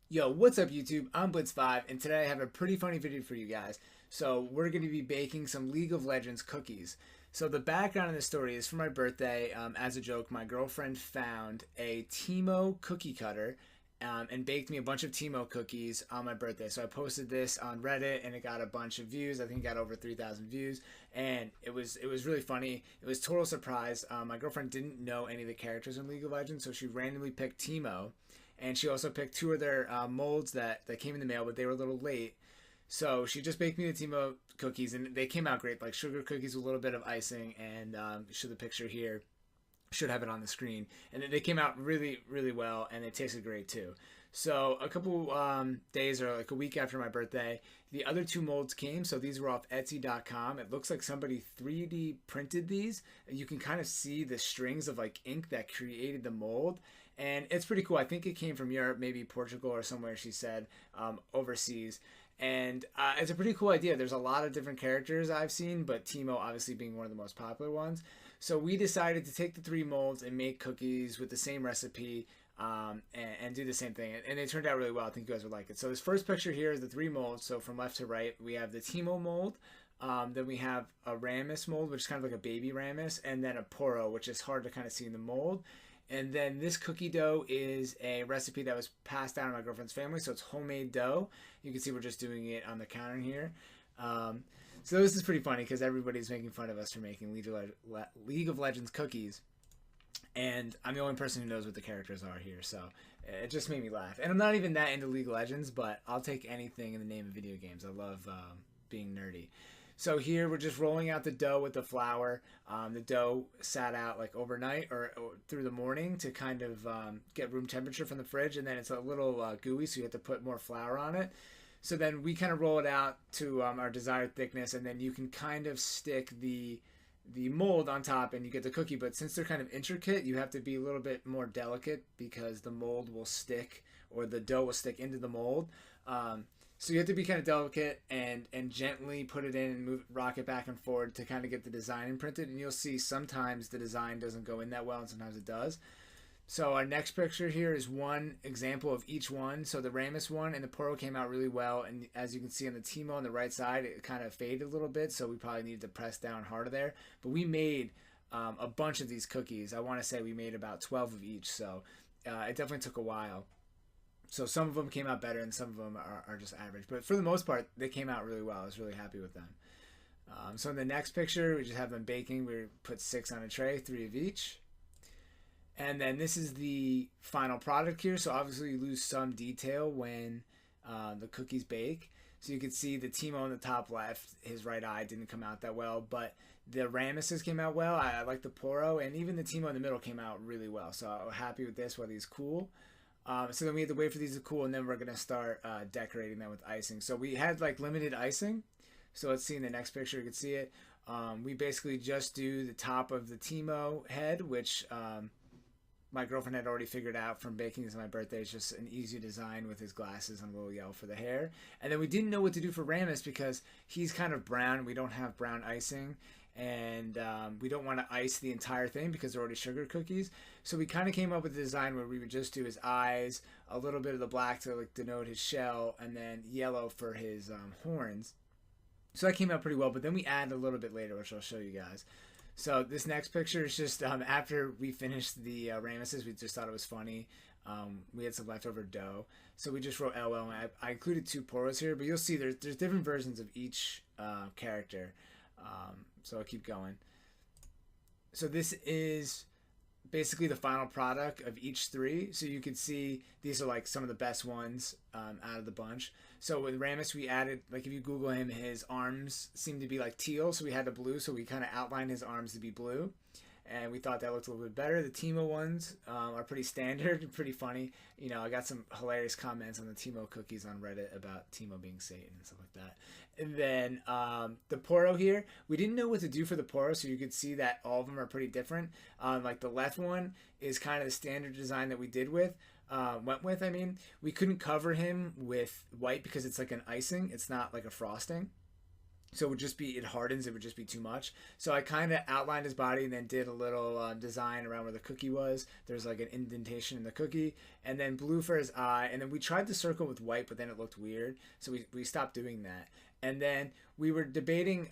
Yo, what's up YouTube? I'm Blitz5 and today I have a pretty funny video for you guys. So we're going to be baking some League of Legends cookies. So the background of the story is for my birthday, as a joke, my girlfriend found a Timo cookie cutter and baked me a bunch of Timo cookies on my birthday. So I posted this on Reddit and it got a bunch of views. I think it got over 3,000 views, and it was really funny. It was a total surprise. My girlfriend didn't know any of the characters in League of Legends, so she randomly picked Timo, and she also picked two of their molds that came in the mail, but they were a little late. So she just baked me the Timo cookies, and they came out great, like sugar cookies with a little bit of icing. And show the picture here. Should have it on the screen, and they came out really, really well, and they tasted great too. So a couple days or like a week after my birthday, the other two molds came. So these were off Etsy.com. It looks like somebody 3D printed these. You can kind of see the strings of like ink that created the mold, and it's pretty cool. I think it came from Europe, maybe Portugal or somewhere. She said overseas. And it's a pretty cool idea. There's a lot of different characters I've seen, but Timo obviously being one of the most popular ones. So we decided to take the three molds and make cookies with the same recipe, and do the same thing. And they turned out really well. I think you guys would like it. So this first picture here is the three molds. So from left to right, we have the Timo mold. Then we have a Ramus mold, which is kind of like a baby Ramus, and then a Poro, which is hard to kind of see in the mold. And then this cookie dough is a recipe that was passed down in my girlfriend's family, so it's homemade dough. You can see we're just doing it on the counter here. Um, so this is pretty funny because everybody's making fun of us for making League of Legends cookies, and I'm the only person who knows what the characters are here, so it just made me laugh. And I'm not even that into League of Legends, but I'll take anything in the name of video games. I love being nerdy. So here we're just rolling out the dough with the flour. The dough sat out like overnight or through the morning to kind of get room temperature from the fridge, and then it's a little gooey, so you have to put more flour on it. So then we kind of roll it out to our desired thickness, and then you can kind of stick the mold on top and you get the cookie. But since they're kind of intricate, you have to be a little bit more delicate because the mold will stick, or the dough will stick into the mold. So you have to be kind of delicate and gently put it in and rock it back and forward to kind of get the design imprinted. And you'll see sometimes the design doesn't go in that well, and sometimes it does. So our next picture here is one example of each one. So the Ramus one and the Poro came out really well, and as you can see on the Timo on the right side, it kind of faded a little bit, so we probably needed to press down harder there. But we made a bunch of these cookies. I want to say we made about 12 of each, so it definitely took a while. So some of them came out better and some of them are just average. But for the most part, they came out really well. I was really happy with them. So in the next picture, we just have them baking. We put 6 on a tray, 3 of each. And then this is the final product here. So obviously you lose some detail when the cookies bake. So you can see the Timo on the top left, his right eye didn't come out that well, but the Ramuses came out well. I like the Poro, and even the Timo in the middle came out really well. So I'm happy with this, whether he's cool. So then we have to wait for these to cool, and then we're gonna start decorating them with icing. So we had like limited icing. So let's see in the next picture, you can see it. We basically just do the top of the Timo head, which my girlfriend had already figured out from baking this on my birthday. It's just an easy design with his glasses and a little yellow for the hair. And then we didn't know what to do for Ramus because he's kind of brown. We don't have brown icing, and we don't want to ice the entire thing because they're already sugar cookies. So we kind of came up with a design where we would just do his eyes, a little bit of the black to like denote his shell, and then yellow for his horns. So that came out pretty well, but then we add a little bit later, which I'll show you guys. So this next picture is just after we finished the Ramuses. We just thought it was funny. We had some leftover dough, so we just wrote LOL. And I included 2 Poros here, but you'll see there's different versions of each character. So I'll keep going. So this is basically the final product of each 3. So you can see these are like some of the best ones out of the bunch. So with Ramus, we added, like if you Google him, his arms seem to be like teal, so we had the blue, so we kind of outlined his arms to be blue. And we thought that looked a little bit better. The Timo ones are pretty standard, pretty funny. You know, I got some hilarious comments on the Timo cookies on Reddit about Timo being Satan and stuff like that. And then the Poro here, we didn't know what to do for the Poro, so you could see that all of them are pretty different. Like the left one is kind of the standard design that we went with. I mean, we couldn't cover him with white because it's like an icing. It's not like a frosting. So it would just be, it hardens, it would just be too much. So I kind of outlined his body and then did a little design around where the cookie was. There's like an indentation in the cookie, and then blue for his eye. And then we tried to circle with white, but then it looked weird. So we stopped doing that. And then we were debating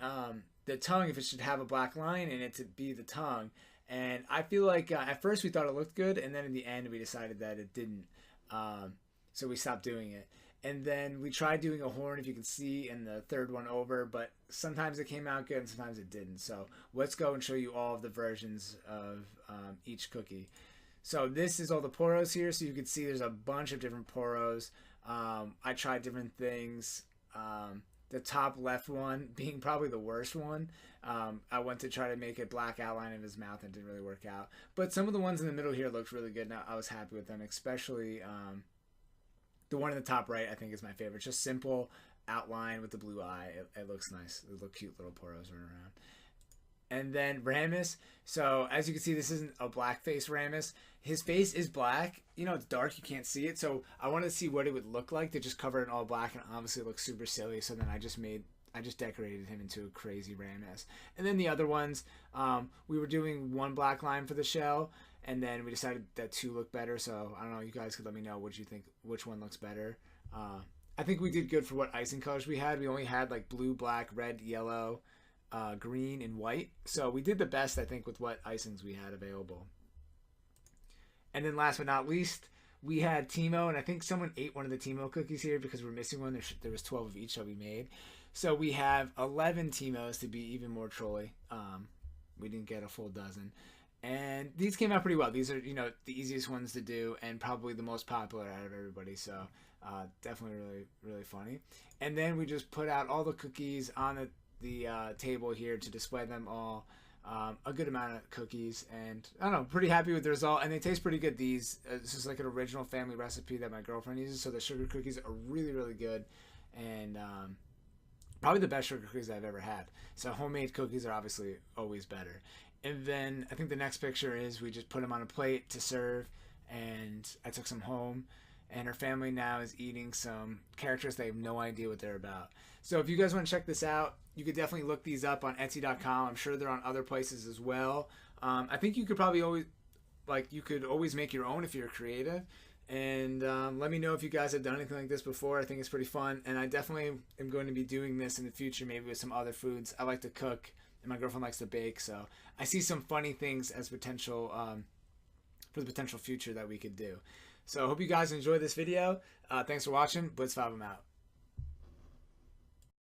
the tongue, if it should have a black line in it to be the tongue. And I feel like at first we thought it looked good, and then in the end we decided that it didn't. So we stopped doing it. And then we tried doing a horn, if you can see, in the third one over, but sometimes it came out good and sometimes it didn't. So let's go and show you all of the versions of each cookie. So this is all the poros here, so you can see there's a bunch of different poros. I tried different things. The top left one being probably the worst one. I went to try to make a black outline of his mouth and it didn't really work out. But some of the ones in the middle here looked really good, and I was happy with them, especially the one in the top right I think is my favorite. Just simple outline with the blue eye. It looks nice. It look cute little poros running around. And then Ramus. So as you can see, this isn't a black face Ramus. His face is black. You know, it's dark. You can't see it. So I wanted to see what it would look like to just cover it in all black, and obviously it looks super silly. So then I just decorated him into a crazy Ramus. And then the other ones, we were doing one black line for the shell, and then we decided that two looked better. So I don't know, you guys could let me know what you think, which one looks better. I think we did good for what icing colors we had. We only had like blue, black, red, yellow, green, and white. So we did the best, I think, with what icings we had available. And then last but not least, we had Timo, and I think someone ate one of the Timo cookies here because we're missing one. There was 12 of each that we made. So we have 11 Timos to be even more trolly. We didn't get a full dozen. And these came out pretty well. These are, you know, the easiest ones to do and probably the most popular out of everybody. So definitely really, really funny. And then we just put out all the cookies on the table here to display them all. A good amount of cookies, and I don't know, pretty happy with the result, and they taste pretty good. This is like an original family recipe that my girlfriend uses, so the sugar cookies are really, really good, and probably the best sugar cookies I've ever had. So homemade cookies are obviously always better. And then I think the next picture is we just put them on a plate to serve, and I took some home, and her family now is eating some characters they have no idea what they're about. So if you guys want to check this out, you could definitely look these up on Etsy.com. I'm sure they're on other places as well. I think you could probably always make your own if you're creative. And let me know if you guys have done anything like this before. I think it's pretty fun, and I definitely am going to be doing this in the future, maybe with some other foods. I like to cook, and my girlfriend likes to bake, so I see some funny things as potential for the potential future that we could do. So I hope you guys enjoyed this video. Thanks for watching. Blitz5, I'm out.